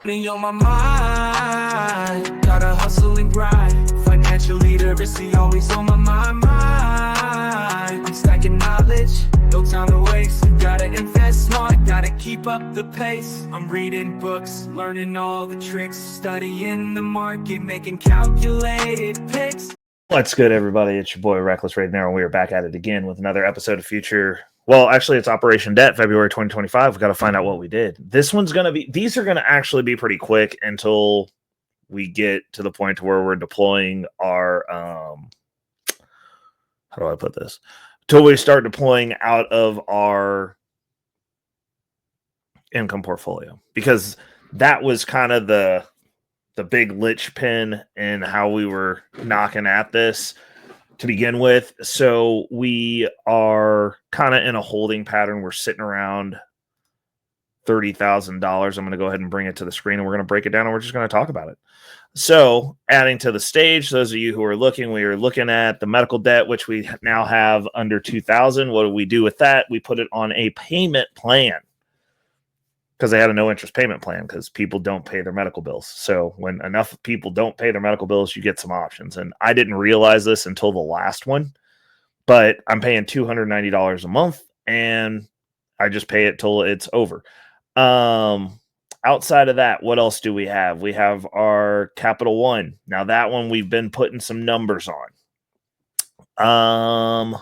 Money on my mind, gotta hustle and grind. Financial literacy always on my mind. I'm stacking knowledge, no time to waste. Gotta invest smart, gotta keep up the pace. I'm reading books, learning all the tricks, studying the market, making calculated picks. What's good, everybody? It's your boy Reckless right now, and we are back at it again with another episode of Future. Well, actually, it's Operation Debt, February 2025. We've got to find out what we did. These are going to actually be pretty quick until we get to the point where we're deploying our, how do I put this? Until we start deploying out of our income portfolio, because that was kind of the big linchpin in how we were knocking at this to begin with. So we are kind of in a holding pattern. We're sitting around $30,000. I'm going to go ahead and bring it to the screen, and we're going to break it down, and we're just going to talk about it. So adding to the stage, those of you who are looking, we are looking at the medical debt, which we now have under 2,000. What do we do with that? We put it on a payment plan, because they had a no interest payment plan, because people don't pay their medical bills. So when enough people don't pay their medical bills, you get some options. And I didn't realize this until the last one, but I'm paying $290 a month, and I just pay it till it's over. Outside of that, what else do we have? We have our Capital One. Now that one we've been putting some numbers on.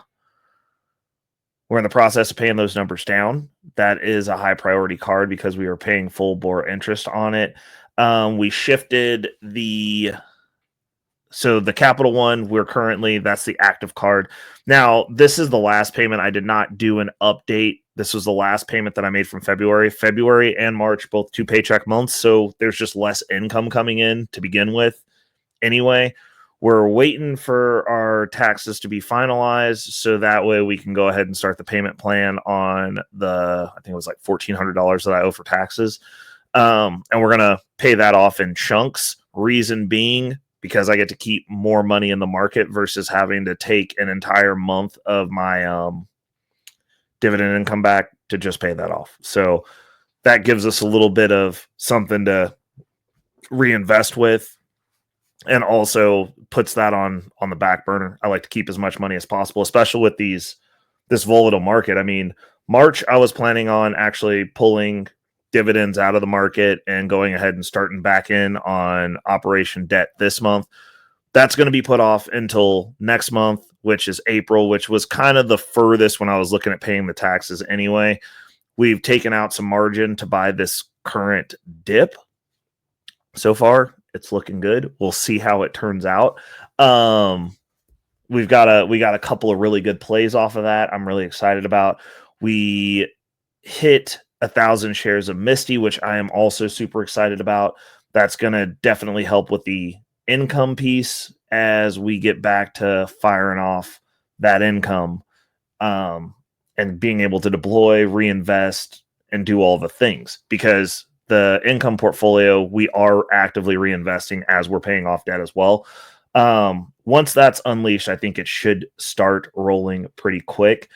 We're in the process of paying those numbers down. That is a high priority card because we are paying full bore interest on it. We shifted the Capital One, that's the active card. Now, this is the last payment. I did not do an update. This was the last payment that I made from February. February and March, both 2 paycheck months. So there's just less income coming in to begin with. Anyway, we're waiting for our taxes to be finalized, so that way we can go ahead and start the payment plan on I think it was like $1,400 that I owe for taxes. And we're going to pay that off in chunks. Reason being, because I get to keep more money in the market versus having to take an entire month of my dividend income back to just pay that off. So that gives us a little bit of something to reinvest with, and also puts that on the back burner. I like to keep as much money as possible, especially with this volatile market. I mean, March, I was planning on actually pulling dividends out of the market and going ahead and starting back in on Operation Debt this month. That's going to be put off until next month, which is April, which was kind of the furthest when I was looking at paying the taxes anyway. We've taken out some margin to buy this current dip. So far, it's looking good. We'll see how it turns out. We got a couple of really good plays off of that. I'm really excited about. We hit 1,000 shares of Misty, which I am also super excited about. That's going to definitely help with the income piece as we get back to firing off that income, and being able to deploy, reinvest, and do all the things, because the income portfolio, we are actively reinvesting as we're paying off debt as well. Once that's unleashed, I think it should start rolling pretty quick.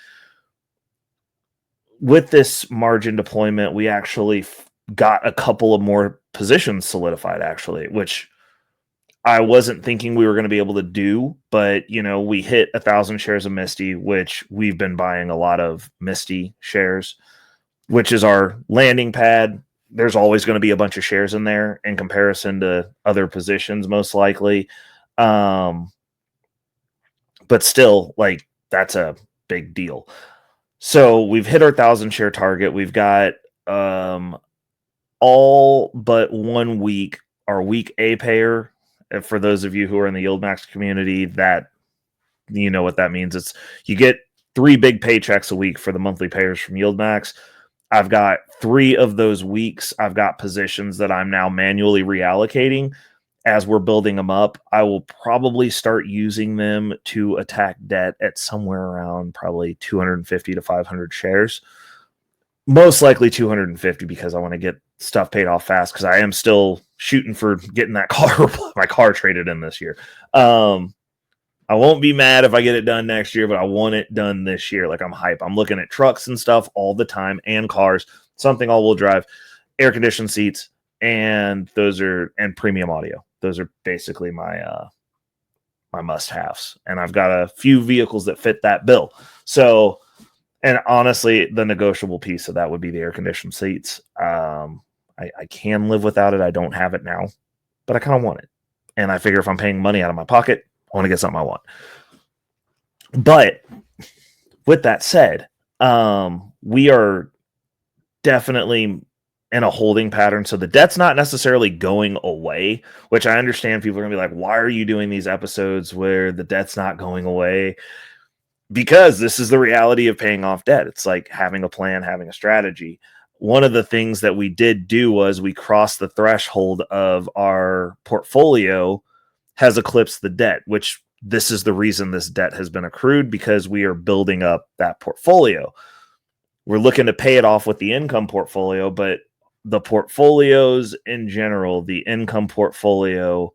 With this margin deployment, we actually got a couple of more positions solidified, actually, which I wasn't thinking we were going to be able to do. But, we hit 1,000 shares of Misty, which we've been buying a lot of Misty shares, which is our landing pad. There's always going to be a bunch of shares in there in comparison to other positions, most likely. But still, that's a big deal. So we've hit our 1,000 share target. We've got all but 1 week, our week A payer. And for those of you who are in the YieldMax community, that you know what that means. You get 3 big paychecks a week for the monthly payers from YieldMax. I've got 3 of those weeks. I've got positions that I'm now manually reallocating as we're building them up. I will probably start using them to attack debt at somewhere around probably 250 to 500 shares. Most likely 250, because I want to get stuff paid off fast, because I am still shooting for getting that my car traded in this year. I won't be mad if I get it done next year, but I want it done this year. I'm hype. I'm looking at trucks and stuff all the time, and cars, something all-wheel drive, air-conditioned seats, and premium audio. Those are basically my my must-haves. And I've got a few vehicles that fit that bill. So, and honestly, the negotiable piece of that would be the air-conditioned seats. I can live without it. I don't have it now, but I kind of want it. And I figure if I'm paying money out of my pocket, I want to get something I want. But with that said, we are definitely in a holding pattern. So the debt's not necessarily going away, which I understand people are gonna be like, why are you doing these episodes where the debt's not going away? Because this is the reality of paying off debt. It's like having a plan, having a strategy. One of the things that we did do was we crossed the threshold of our portfolio has eclipsed the debt, which this is the reason this debt has been accrued, because we are building up that portfolio. We're looking to pay it off with the income portfolio, but the portfolios in general, the income portfolio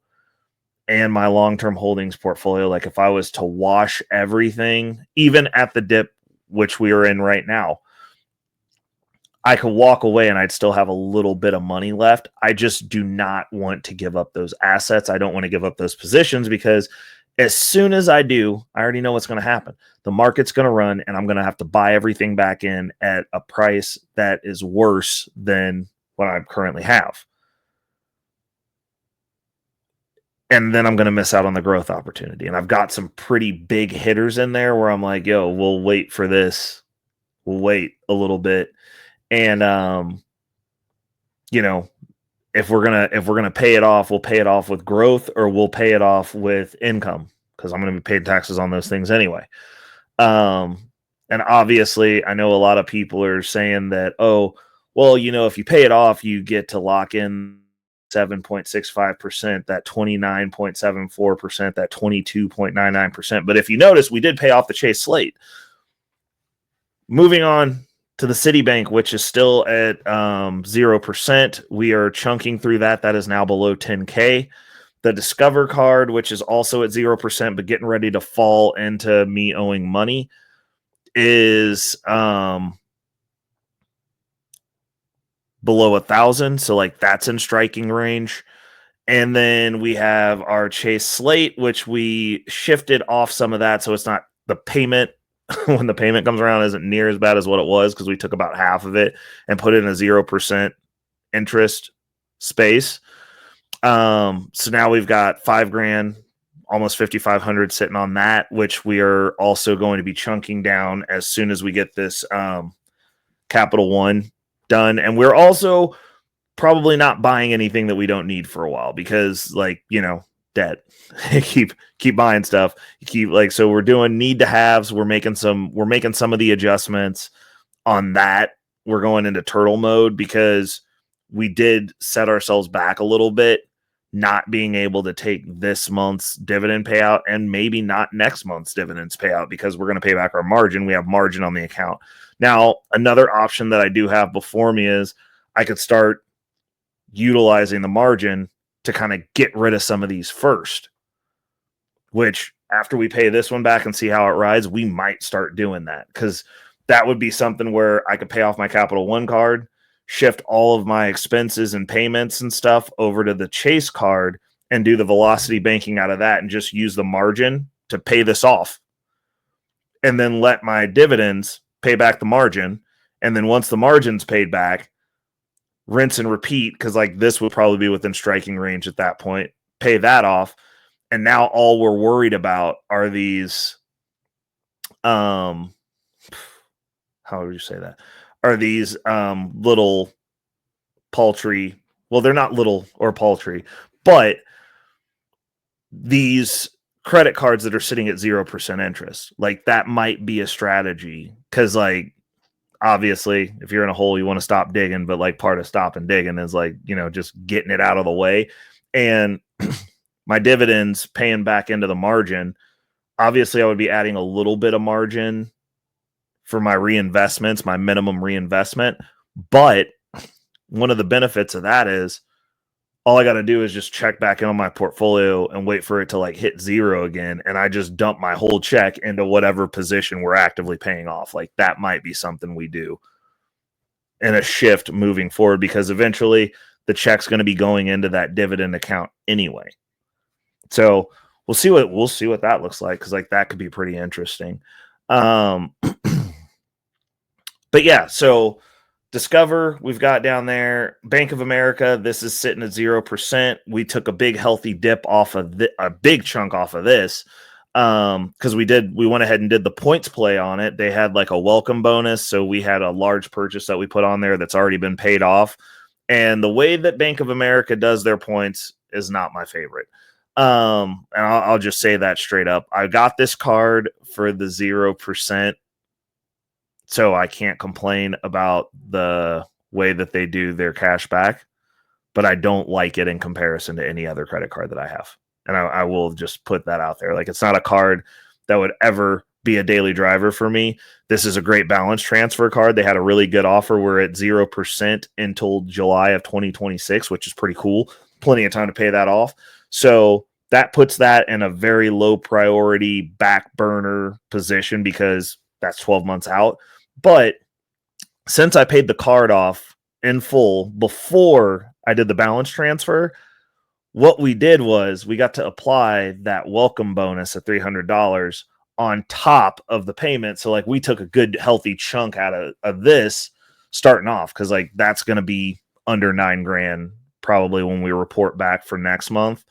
and my long-term holdings portfolio, like if I was to wash everything, even at the dip, which we are in right now, I could walk away and I'd still have a little bit of money left. I just do not want to give up those assets. I don't want to give up those positions, because as soon as I do, I already know what's going to happen. The market's going to run and I'm going to have to buy everything back in at a price that is worse than what I currently have. And then I'm going to miss out on the growth opportunity. And I've got some pretty big hitters in there where I'm like, yo, we'll wait for this. We'll wait a little bit. And, you know, if we're going to pay it off, we'll pay it off with growth, or we'll pay it off with income, because I'm going to be paying taxes on those things anyway. And obviously I know a lot of people are saying that, oh, well, you know, if you pay it off, you get to lock in 7.65%, that 29.74%, that 22.99%. But if you notice, we did pay off the Chase slate. Moving on to the Citibank, which is still at 0%. We are chunking through that. That is now below 10K. The Discover card, which is also at 0%, but getting ready to fall into me owing money, is below 1,000. So like that's in striking range. And then we have our Chase slate, which we shifted off some of that. So it's not the payment. When the payment comes around, isn't near as bad as what it was, because we took about half of it and put it in a 0% interest space. So now we've got $5,000, almost 5,500 sitting on that, which we are also going to be chunking down as soon as we get this Capital One done. And we're also probably not buying anything that we don't need for a while, because, like, you know, debt. keep buying stuff. You keep, like, so we're doing need to haves. We're making some of the adjustments on that. We're going into turtle mode because we did set ourselves back a little bit, not being able to take this month's dividend payout and maybe not next month's dividends payout, because we're going to pay back our margin. We have margin on the account. Now, another option that I do have before me is I could start utilizing the margin to kind of get rid of some of these first, which after we pay this one back and see how it rides, we might start doing that, because that would be something where I could pay off my Capital One card, shift all of my expenses and payments and stuff over to the Chase card and do the velocity banking out of that and just use the margin to pay this off, and then let my dividends pay back the margin. And then once the margin's paid back, rinse and repeat, because like this would probably be within striking range at that point, pay that off. And now all we're worried about are these, how would you say that? Are these little paltry, well, they're not little or paltry, but these credit cards that are sitting at 0% interest. Like that might be a strategy, because like, obviously, if you're in a hole, you want to stop digging, but like part of stopping digging is like, you know, just getting it out of the way. And my dividends paying back into the margin, obviously I would be adding a little bit of margin for my reinvestments, my minimum reinvestment. But one of the benefits of that is all I got to do is just check back in on my portfolio and wait for it to like hit zero again. And I just dump my whole check into whatever position we're actively paying off. Like that might be something we do in a shift moving forward, because eventually the check's going to be going into that dividend account anyway. So we'll see what that looks like, because like that could be pretty interesting. But yeah, so Discover, we've got down there. Bank of America, this is sitting at 0%. We took a big healthy dip off of a big chunk off of this, because we went ahead and did the points play on it. They had like a welcome bonus, so we had a large purchase that we put on there that's already been paid off. And the way that Bank of America does their points is not my favorite. And I'll just say that straight up. I got this card for the 0%. So I can't complain about the way that they do their cash back, but I don't like it in comparison to any other credit card that I have. And I will just put that out there. Like, it's not a card that would ever be a daily driver for me. This is a great balance transfer card. They had a really good offer. We're at 0% until July of 2026, which is pretty cool. Plenty of time to pay that off. So that puts that in a very low priority back burner position, because that's 12 months out. But since I paid the card off in full before I did the balance transfer, what we did was we got to apply that welcome bonus of $300 on top of the payment. So like, we took a good healthy chunk out of this starting off, because like that's going to be under $9,000 probably when we report back for next month.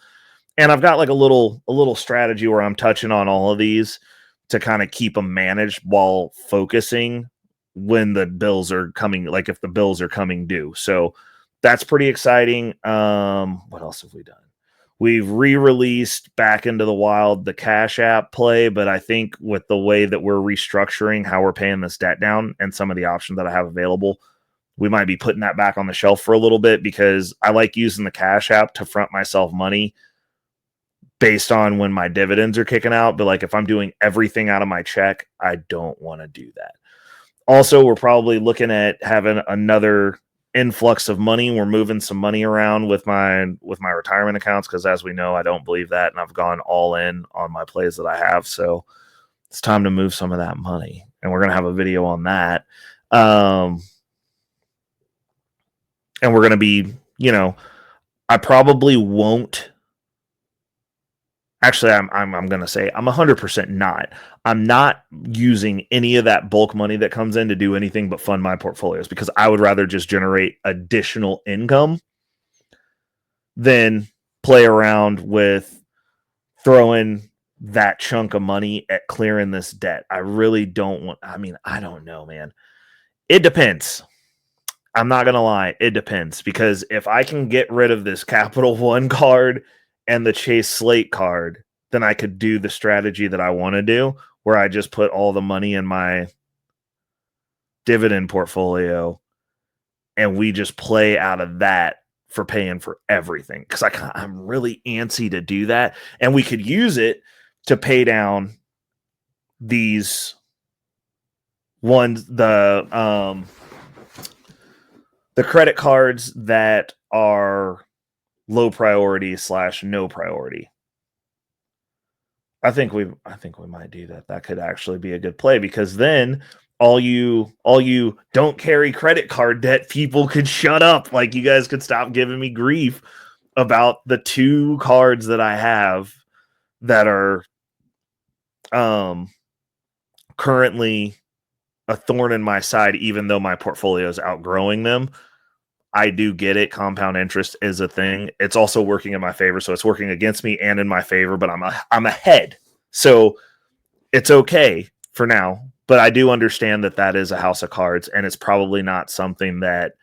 And I've got like a little strategy where I'm touching on all of these to kind of keep them managed while focusing when the bills are coming, like if the bills are coming due. So that's pretty exciting. What else have we done? We've re-released back into the wild the Cash App play, but I think with the way that we're restructuring how we're paying this debt down and some of the options that I have available, we might be putting that back on the shelf for a little bit, because I like using the Cash App to front myself money based on when my dividends are kicking out. But like, if I'm doing everything out of my check, I don't want to do that. Also, we're probably looking at having another influx of money. We're moving some money around with my retirement accounts, because as we know, I don't believe that, and I've gone all in on my plays that I have. So it's time to move some of that money, and we're going to have a video on that. And we're going to be, I probably won't. Actually, I'm going to say I'm 100% not. I'm not using any of that bulk money that comes in to do anything but fund my portfolios, because I would rather just generate additional income than play around with throwing that chunk of money at clearing this debt. I really don't want. I mean, I don't know, man. It depends. I'm not going to lie. It depends, because if I can get rid of this Capital One card and the Chase Slate card, then I could do the strategy that I want to do, where I just put all the money in my dividend portfolio and we just play out of that for paying for everything. Because I'm really antsy to do that. And we could use it to pay down these ones, the credit cards that are low priority / no priority. I think we might do that. That could actually be a good play, because then all you don't carry credit card debt people could shut up. Like, you guys could stop giving me grief about the 2 cards that I have that are currently a thorn in my side, even though my portfolio is outgrowing them. I do get it. Compound interest is a thing. It's also working in my favor. So it's working against me and in my favor, but I'm ahead. So it's okay for now, but I do understand that is a house of cards, and it's probably not something that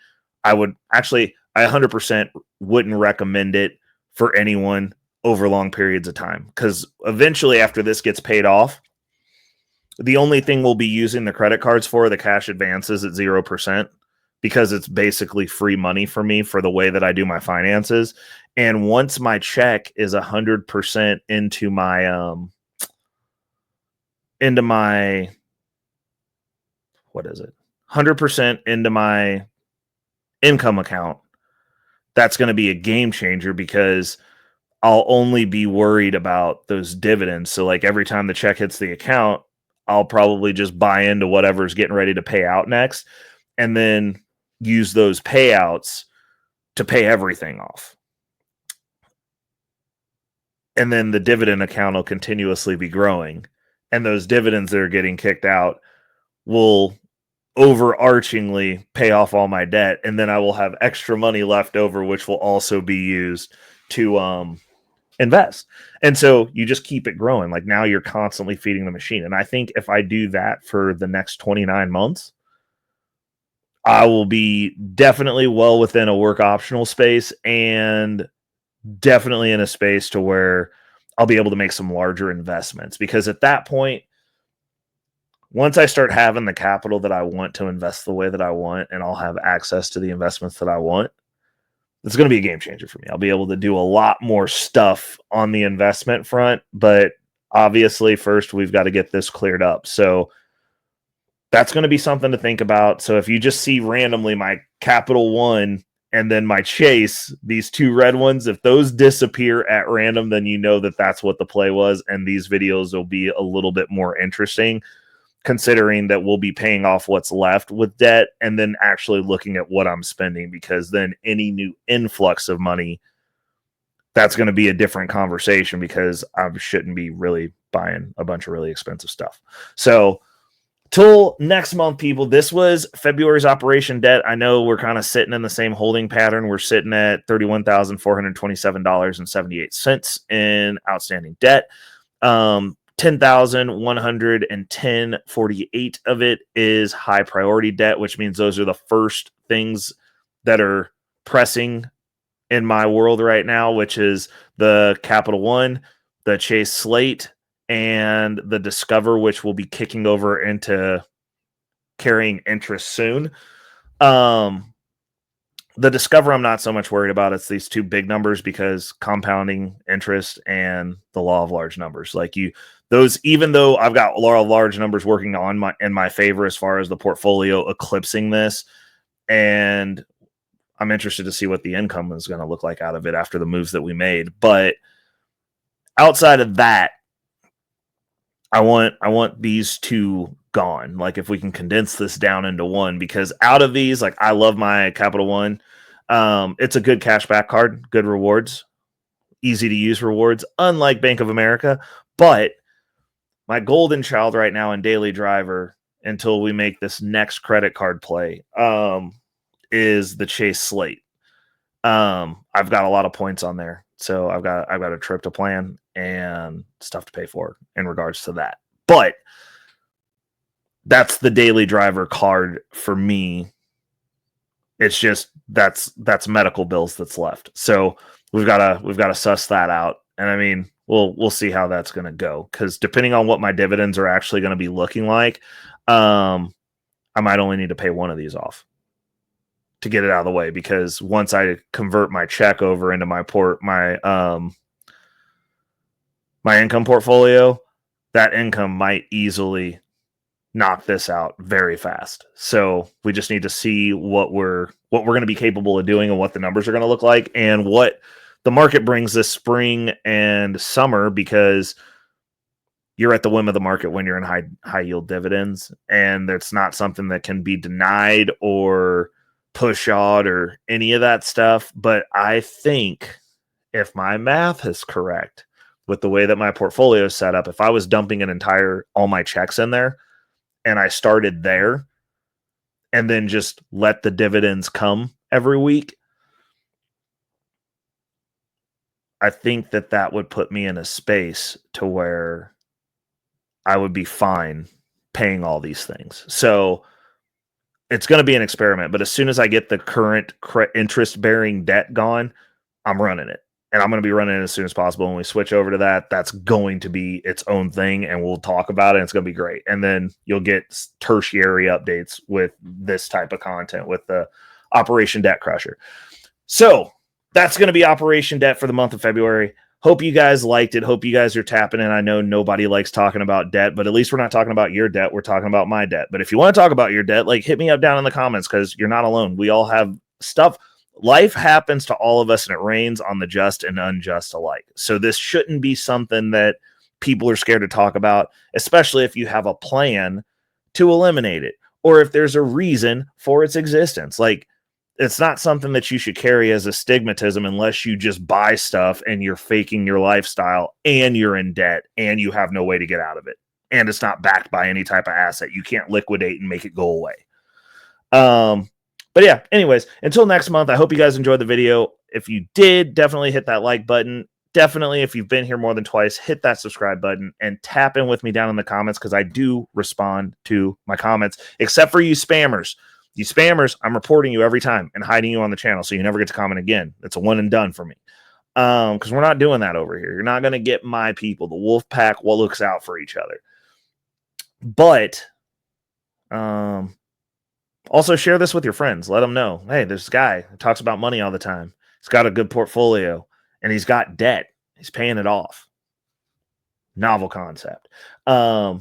I 100% wouldn't recommend it for anyone over long periods of time. Because eventually, after this gets paid off, the only thing we'll be using the credit cards for, the cash advances at 0%. Because it's basically free money for me for the way that I do my finances. And once my check is 100% into my, what is it? 100% into my income account, that's going to be a game changer, because I'll only be worried about those dividends. So like, every time the check hits the account, I'll probably just buy into whatever's getting ready to pay out next, and then use those payouts to pay everything off. And then the dividend account will continuously be growing. And those dividends that are getting kicked out will overarchingly pay off all my debt. And then I will have extra money left over, which will also be used to invest. And so you just keep it growing. Like now you're constantly feeding the machine. And I think if I do that for the next 29 months, I will be definitely well within a work optional space and definitely in a space to where I'll be able to make some larger investments, because at that point, once I start having the capital that I want to invest the way that I want, and I'll have access to the investments that I want, it's going to be a game changer for me. I'll be able to do a lot more stuff on the investment front, but obviously first we've got to get this cleared up. So that's going to be something to think about. So if you just see randomly my Capital One and then my Chase, these two red ones, if those disappear at random, then you know that that's what the play was. And these videos will be a little bit more interesting, considering that we'll be paying off what's left with debt and then actually looking at what I'm spending, because then any new influx of money, that's going to be a different conversation, because I shouldn't be really buying a bunch of really expensive stuff. So till next month, people, this was February's operation debt. I know we're kind of sitting in the same holding pattern. We're sitting at $31,427.78 in outstanding debt. 10,110.48 of it is high priority debt, which means those are the first things that are pressing in my world right now, which is the Capital One, the Chase Slate, and the Discover, which will be kicking over into carrying interest soon. The Discover, I'm not so much worried about. It's these two big numbers, because compounding interest and the law of large numbers, like those, even though I've got a lot of large numbers working on in my favor as far as the portfolio eclipsing this, and I'm interested to see what the income is going to look like out of it after the moves that we made. But outside of that, I want these two gone. Like if we can condense this down into one, because out of these, like I love my Capital One. It's a good cashback card, good rewards, easy to use rewards, unlike Bank of America. But my golden child right now in Daily Driver, until we make this next credit card play, is the Chase Slate. I've got a lot of points on there, so I've got a trip to plan and stuff to pay for in regards to that. But that's the Daily Driver card for me. It's just that's medical bills that's left. So we've got to suss that out. And I mean, we'll see how that's going to go, because depending on what my dividends are actually going to be looking like, I might only need to pay one of these off to get it out of the way, because once I convert my check over into my income portfolio, that income might easily knock this out very fast. So we just need to see what we're going to be capable of doing and what the numbers are going to look like and what the market brings this spring and summer, because you're at the whim of the market when you're in high yield dividends, and it's not something that can be denied or push out or any of that stuff. But I think if my math is correct with the way that my portfolio is set up, if I was dumping all my checks in there and I started there and then just let the dividends come every week, I think that would put me in a space to where I would be fine paying all these things. So it's going to be an experiment, but as soon as I get the current interest-bearing debt gone, I'm running it. And I'm going to be running it as soon as possible. When we switch over to that, that's going to be its own thing, and we'll talk about it, and it's going to be great. And then you'll get tertiary updates with this type of content with the Operation Debt Crusher. So that's going to be Operation Debt for the month of February. Hope you guys liked it. Hope you guys are tapping in. I know nobody likes talking about debt, but at least we're not talking about your debt. We're talking about my debt. But if you want to talk about your debt, like, hit me up down in the comments, because you're not alone. We all have stuff. Life happens to all of us, and it rains on the just and unjust alike. So this shouldn't be something that people are scared to talk about, especially if you have a plan to eliminate it, or if there's a reason for its existence. Like, it's not something that you should carry as a stigmatism unless you just buy stuff and you're faking your lifestyle and you're in debt and you have no way to get out of it. And it's not backed by any type of asset. You can't liquidate and make it go away. But yeah, anyways, until next month, I hope you guys enjoyed the video. If you did, definitely hit that like button. Definitely, if you've been here more than twice, hit that subscribe button and tap in with me down in the comments because I do respond to my comments, except for you spammers. You spammers, I'm reporting you every time and hiding you on the channel so you never get to comment again. It's a one and done for me. Because we're not doing that over here. You're not going to get my people. The wolf pack looks out for each other. But also share this with your friends. Let them know, hey, this guy talks about money all the time. He's got a good portfolio and he's got debt. He's paying it off. Novel concept. Because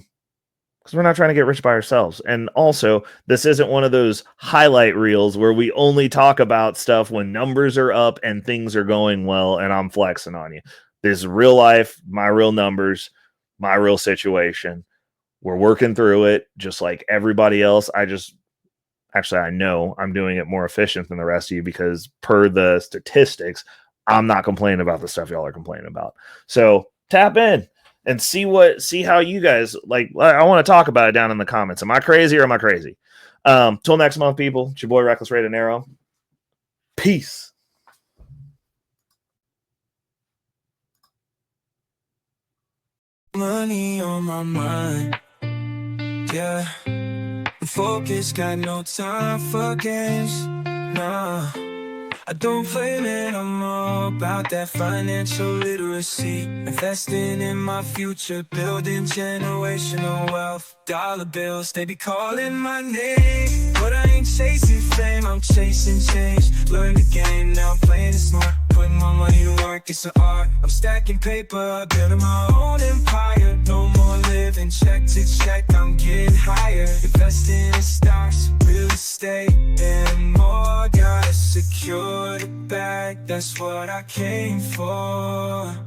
we're not trying to get rich by ourselves. And also, this isn't one of those highlight reels where we only talk about stuff when numbers are up and things are going well and I'm flexing on you. This is real life, my real numbers, my real situation. We're working through it just like everybody else. I know I'm doing it more efficient than the rest of you because per the statistics, I'm not complaining about the stuff y'all are complaining about. So tap in and see how you guys like. I want to talk about it down in the comments. Am I crazy or am I crazy? Till next month, people. It's your boy Reckless Ray De Niro. Peace. Money on my mind, yeah. Focus, got no time for games, nah. I don't play, man, I'm all about that financial literacy. Investing in my future, building generational wealth. Dollar bills, they be calling my name, but I ain't chasing fame, I'm chasing change. Learn the game, now I'm playing it smart. Putting my money to work, it's an art. I'm stacking paper, building my own empire. No more living check to check, I'm getting higher. Investing in stocks, real estate, and more. Gotta secure the bag, that's what I came for.